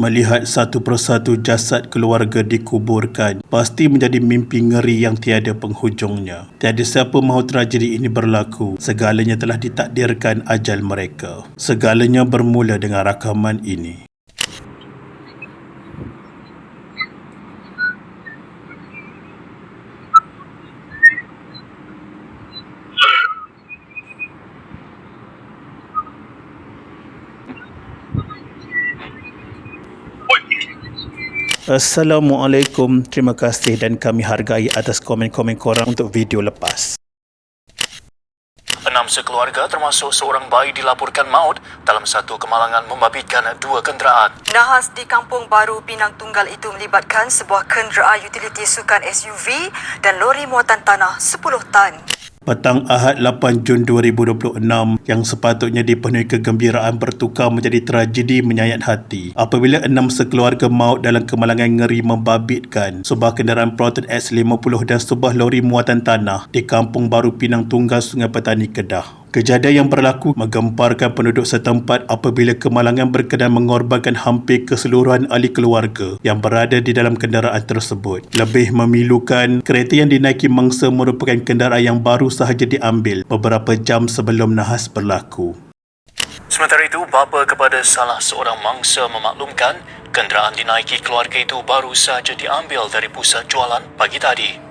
Melihat satu persatu jasad keluarga dikuburkan pasti menjadi mimpi ngeri yang tiada penghujungnya. Tiada siapa mahu tragedi ini berlaku. Segalanya telah ditakdirkan ajal mereka. Segalanya bermula dengan rakaman ini. Assalamualaikum, terima kasih dan kami hargai atas komen-komen korang untuk video lepas. 6 sekeluarga termasuk seorang bayi dilaporkan maut dalam satu kemalangan membabitkan 2 kenderaan. Nahas di Kampung Baru Pinang Tunggal itu melibatkan sebuah kenderaan utiliti sukan SUV dan lori muatan tanah 10 tan. Petang Ahad 8 Jun 2026 yang sepatutnya dipenuhi kegembiraan bertukar menjadi tragedi menyayat hati apabila 6 sekeluarga maut dalam kemalangan ngeri membabitkan sebuah kenderaan Proton X50 dan sebuah lori muatan tanah di Kampung Baru Pinang Tunggal, Sungai Petani, Kedah. Kejadian yang berlaku menggemparkan penduduk setempat apabila kemalangan berkenan mengorbankan hampir keseluruhan ahli keluarga yang berada di dalam kenderaan tersebut. Lebih memilukan, kereta yang dinaiki mangsa merupakan kenderaan yang baru sahaja diambil beberapa jam sebelum nahas berlaku. Sementara itu, bapa kepada salah seorang mangsa memaklumkan kenderaan dinaiki keluarga itu baru sahaja diambil dari pusat jualan pagi tadi.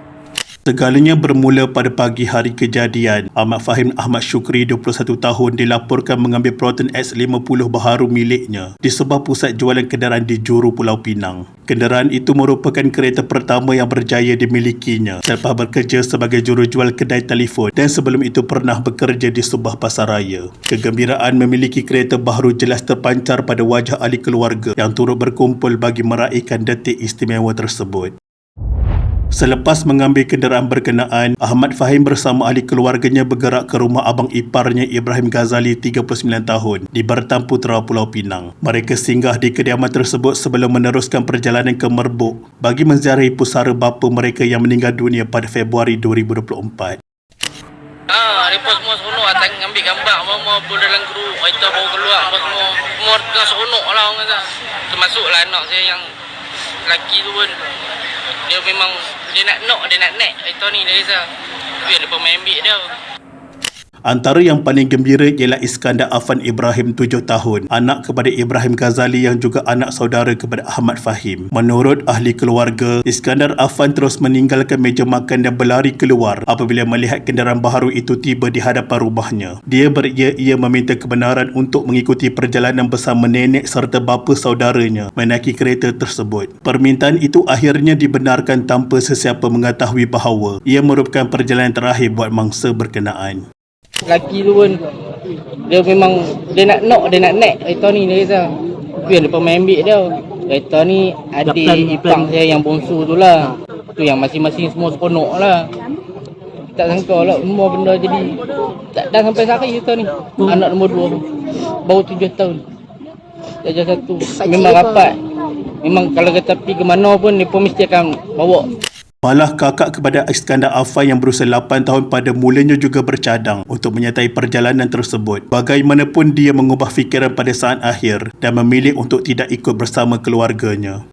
Segalanya bermula pada pagi hari kejadian. Ahmad Fahim Ahmad Syukri, 21 tahun, dilaporkan mengambil Proton X50 baharu miliknya di sebuah pusat jualan kenderaan di Juru Pulau Pinang. Kenderaan itu merupakan kereta pertama yang berjaya dimilikinya selepas bekerja sebagai jurujual kedai telefon dan sebelum itu pernah bekerja di sebuah pasaraya. Kegembiraan memiliki kereta baharu jelas terpancar pada wajah ahli keluarga yang turut berkumpul bagi meraihkan detik istimewa tersebut. Selepas mengambil kenderaan berkenaan, Ahmad Fahim bersama ahli keluarganya bergerak ke rumah abang iparnya Ibrahim Ghazali, 39 tahun, di Bertam Putra, Pulau Pinang. Mereka singgah di kediaman tersebut sebelum meneruskan perjalanan ke Merbuk bagi menziarahi pusara bapa mereka yang meninggal dunia pada Februari 2024. Mereka semua seronok lah, tak ambil gambar semua pun dalam grup, kita baru keluar semua tengah seronok lah orang kata. Termasuklah anak saya yang lelaki tu pun, dia memang dia nak naik itu ni dia risau. Tapi ada pemain ambil dia. Antara yang paling gembira ialah Iskandar Afan Ibrahim, 7 tahun, anak kepada Ibrahim Ghazali yang juga anak saudara kepada Ahmad Fahim. Menurut ahli keluarga, Iskandar Afan terus meninggalkan meja makan dan berlari keluar apabila melihat kenderaan baharu itu tiba di hadapan rumahnya. Dia beria-ia meminta kebenaran untuk mengikuti perjalanan bersama nenek serta bapa saudaranya menaiki kereta tersebut. Permintaan itu akhirnya dibenarkan tanpa sesiapa mengetahui bahawa ia merupakan perjalanan terakhir buat mangsa berkenaan. Lelaki tu pun dia memang dia nak naik itu ni dia risau. Tapi ada pemain ambil dia. Kereta ni adik ipang saya yang bongsu tu lah. Tu yang masing-masing semua seronok lah. Tak sangka lah semua benda jadi tak dah sampai sehari itu ni. Anak nombor 2 tu baru 7 tahun. Saja satu. Memang rapat. Memang kalau kita pergi ke mana pun dia pun mesti akan bawa. Malah kakak kepada Iskandar Afan yang berusia 8 tahun pada mulanya juga bercadang untuk menyertai perjalanan tersebut. Bagaimanapun dia mengubah fikiran pada saat akhir dan memilih untuk tidak ikut bersama keluarganya.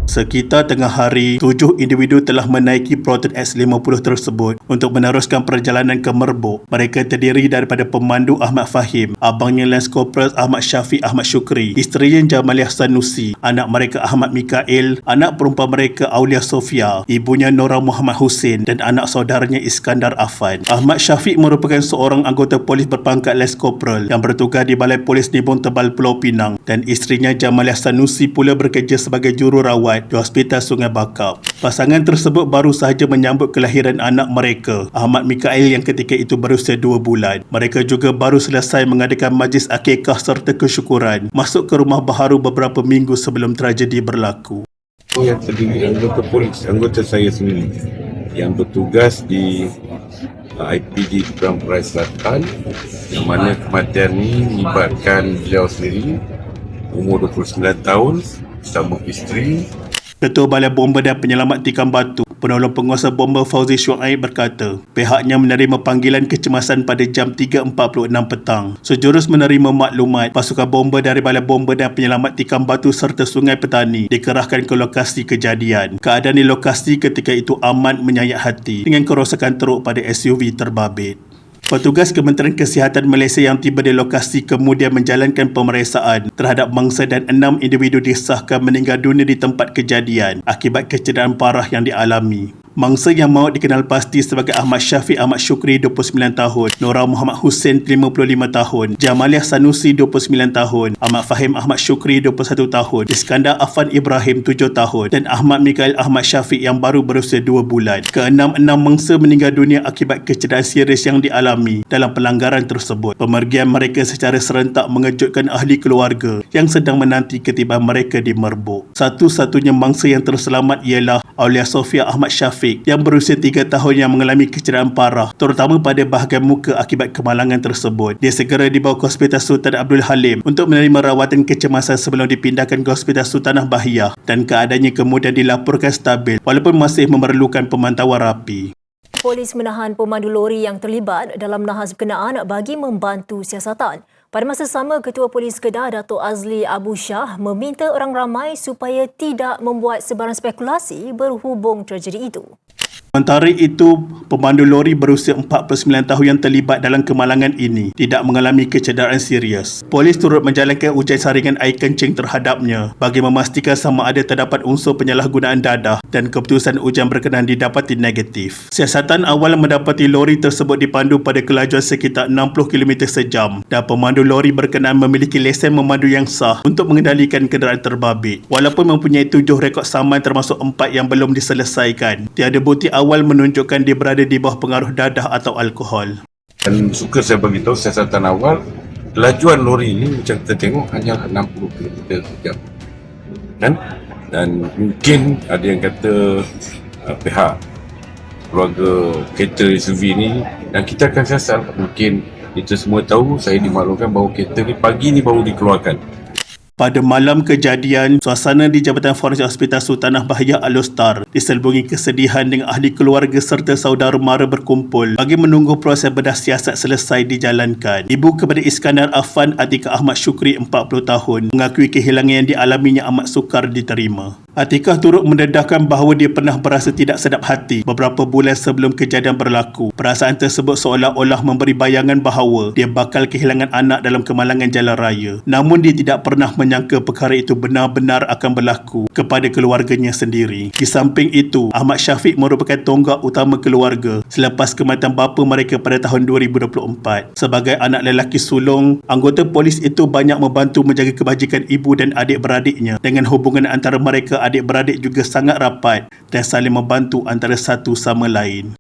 Sekitar tengah hari, 7 individu telah menaiki Proton X50 tersebut untuk meneruskan perjalanan ke Merbuk. Mereka terdiri daripada pemandu Ahmad Fahim, abangnya Lance Corporal Ahmad Syafiq Ahmad Syukri, isterinya Jamaliah Sanusi, anak mereka Ahmad Mikael, anak perempuan mereka Aulia Sofia, ibunya Nora Muhammad Hussein dan anak saudaranya Iskandar Afan. Ahmad Syafiq merupakan seorang anggota polis berpangkat Lance Corporal yang bertugas di Balai Polis Nibong Tebal, Pulau Pinang, dan isterinya Jamaliah Sanusi pula bekerja sebagai jururawat di Hospital Sungai Bakap. Pasangan tersebut baru sahaja menyambut kelahiran anak mereka, Ahmad Mikael, yang ketika itu berusia 2 bulan. Mereka juga baru selesai mengadakan majlis akikah serta kesyukuran masuk ke rumah baharu beberapa minggu sebelum tragedi berlaku. Yang terdiri anggota polis, anggota saya sendiri yang bertugas di IPD Perang Perai Selatan, yang mana kematian ini melibatkan beliau sendiri, umur 29 tahun, bersama isteri. Ketua Balai Bomba dan Penyelamat Tikam Batu, Penolong penguasa bomba Fauzi Syuaib berkata, pihaknya menerima panggilan kecemasan pada jam 3.46 petang. Sejurus menerima maklumat, pasukan bomba dari Balai Bomba dan Penyelamat Tikam Batu serta Sungai Petani dikerahkan ke lokasi kejadian. Keadaan di lokasi ketika itu amat menyayat hati dengan kerosakan teruk pada SUV terbabit. Petugas Kementerian Kesihatan Malaysia yang tiba di lokasi kemudian menjalankan pemeriksaan terhadap mangsa dan 6 individu disahkan meninggal dunia di tempat kejadian akibat kecederaan parah yang dialami. Mangsa yang maut dikenal pasti sebagai Ahmad Syafiq Ahmad Syukri 29 tahun, Nora Muhammad Hussein 55 tahun, Jamaliah Sanusi 29 tahun, Ahmad Fahim Ahmad Syukri 21 tahun, Iskandar Afan Ibrahim 7 tahun dan Ahmad Mikael Ahmad Syafiq yang baru berusia 2 bulan. Keenam-enam mangsa meninggal dunia akibat kecederaan serius yang dialami dalam pelanggaran tersebut. Pemergian mereka secara serentak mengejutkan ahli keluarga yang sedang menanti ketibaan mereka di Merbuk. Satu-satunya mangsa yang terselamat ialah Aulia Sofia Ahmad Syafiq yang berusia 3 tahun yang mengalami kecederaan parah terutama pada bahagian muka akibat kemalangan tersebut. Dia segera dibawa ke Hospital Sultan Abdul Halim untuk menerima rawatan kecemasan sebelum dipindahkan ke Hospital Sultanah Bahiyah dan keadaannya kemudian dilaporkan stabil walaupun masih memerlukan pemantauan rapi. Polis menahan pemandu lori yang terlibat dalam nahas berkenaan bagi membantu siasatan. Pada masa sama, Ketua Polis Kedah Dato' Azli Abu Shah meminta orang ramai supaya tidak membuat sebarang spekulasi berhubung tragedi itu. Sementara itu, pemandu lori berusia 49 tahun yang terlibat dalam kemalangan ini tidak mengalami kecederaan serius. Polis turut menjalankan ujian saringan air kencing terhadapnya bagi memastikan sama ada terdapat unsur penyalahgunaan dadah dan keputusan ujian berkenaan didapati negatif. Siasatan awal mendapati lori tersebut dipandu pada kelajuan sekitar 60 km sejam dan pemandu lori berkenaan memiliki lesen memandu yang sah untuk mengendalikan kenderaan terbabit. Walaupun mempunyai 7 rekod saman termasuk 4 yang belum diselesaikan, tiada bukti awal menunjukkan dia berada di bawah pengaruh dadah atau alkohol. Dan suka saya beritahu siasatan awal, kelajuan lori ini macam kita tengok hanya 60 km sejam. Dan mungkin ada yang kata pihak keluarga kereta SUV ni, dan kita akan siasat, mungkin kita semua tahu, saya dimaklumkan bahawa kereta ni pagi ni baru dikeluarkan. Pada malam kejadian, suasana di Jabatan Forensik Hospital Sultanah Bahiyah Al-Ostar diselubungi kesedihan dengan ahli keluarga serta saudara mara berkumpul bagi menunggu proses bedah siasat selesai dijalankan. Ibu kepada Iskandar Afan Atikah Ahmad Syukri 40 tahun mengakui kehilangan yang dialaminya amat sukar diterima. Atikah turut mendedahkan bahawa dia pernah berasa tidak sedap hati beberapa bulan sebelum kejadian berlaku. Perasaan tersebut seolah-olah memberi bayangan bahawa dia bakal kehilangan anak dalam kemalangan jalan raya. Namun dia tidak pernah menyangka perkara itu benar-benar akan berlaku kepada keluarganya sendiri. Di samping itu, Ahmad Syafiq merupakan tonggak utama keluarga selepas kematian bapa mereka pada tahun 2024. Sebagai anak lelaki sulung, anggota polis itu banyak membantu menjaga kebajikan ibu dan adik-beradiknya dengan hubungan antara mereka adik-beradik juga sangat rapat dan saling membantu antara satu sama lain.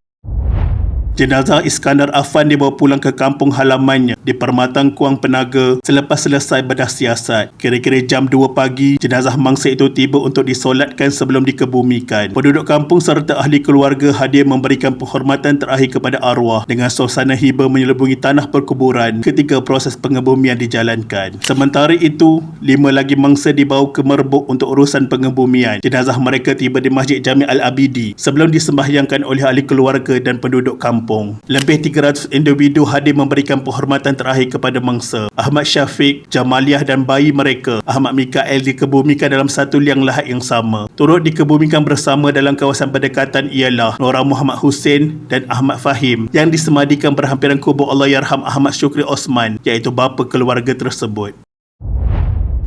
Jenazah Iskandar Afan dibawa pulang ke kampung halamannya di Permatang Kuang Penaga selepas selesai bedah siasat. Kira-kira jam 2 pagi, jenazah mangsa itu tiba untuk disolatkan sebelum dikebumikan. Penduduk kampung serta ahli keluarga hadir memberikan penghormatan terakhir kepada arwah dengan suasana hibah menyelubungi tanah perkuburan ketika proses pengebumian dijalankan. Sementara itu, 5 lagi mangsa dibawa ke Merbuk untuk urusan pengebumian. Jenazah mereka tiba di Masjid Jami' Al-Abidi sebelum disembahyangkan oleh ahli keluarga dan penduduk kampung. Lebih 300 individu hadir memberikan penghormatan terakhir kepada mangsa. Ahmad Syafiq, Jamaliah dan bayi mereka, Ahmad Mikael, dikebumikan dalam satu liang lahat yang sama. Turut dikebumikan bersama dalam kawasan berdekatan ialah Nora Muhammad Hussein dan Ahmad Fahim yang disemadikan berhampiran kubur Allahyarham Ahmad Syukri Osman, iaitu bapa keluarga tersebut.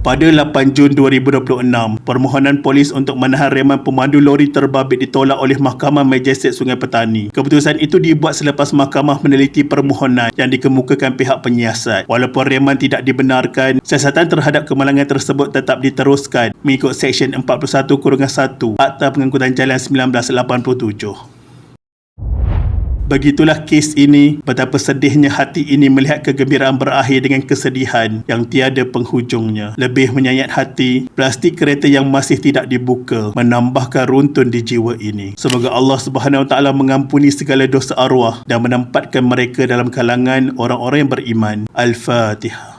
Pada 8 Jun 2026, permohonan polis untuk menahan reman pemandu lori terbabit ditolak oleh Mahkamah Majestik Sungai Petani. Keputusan itu dibuat selepas mahkamah meneliti permohonan yang dikemukakan pihak penyiasat. Walaupun reman tidak dibenarkan, siasatan terhadap kemalangan tersebut tetap diteruskan mengikut Seksyen 41-1 Akta Pengangkutan Jalan 1987. Begitulah kes ini. Betapa sedihnya hati ini melihat kegembiraan berakhir dengan kesedihan yang tiada penghujungnya. Lebih menyayat hati, plastik kereta yang masih tidak dibuka menambahkan runtun di jiwa ini. Semoga Allah Subhanahu Wa Taala mengampuni segala dosa arwah dan menempatkan mereka dalam kalangan orang-orang yang beriman. Al-Fatihah.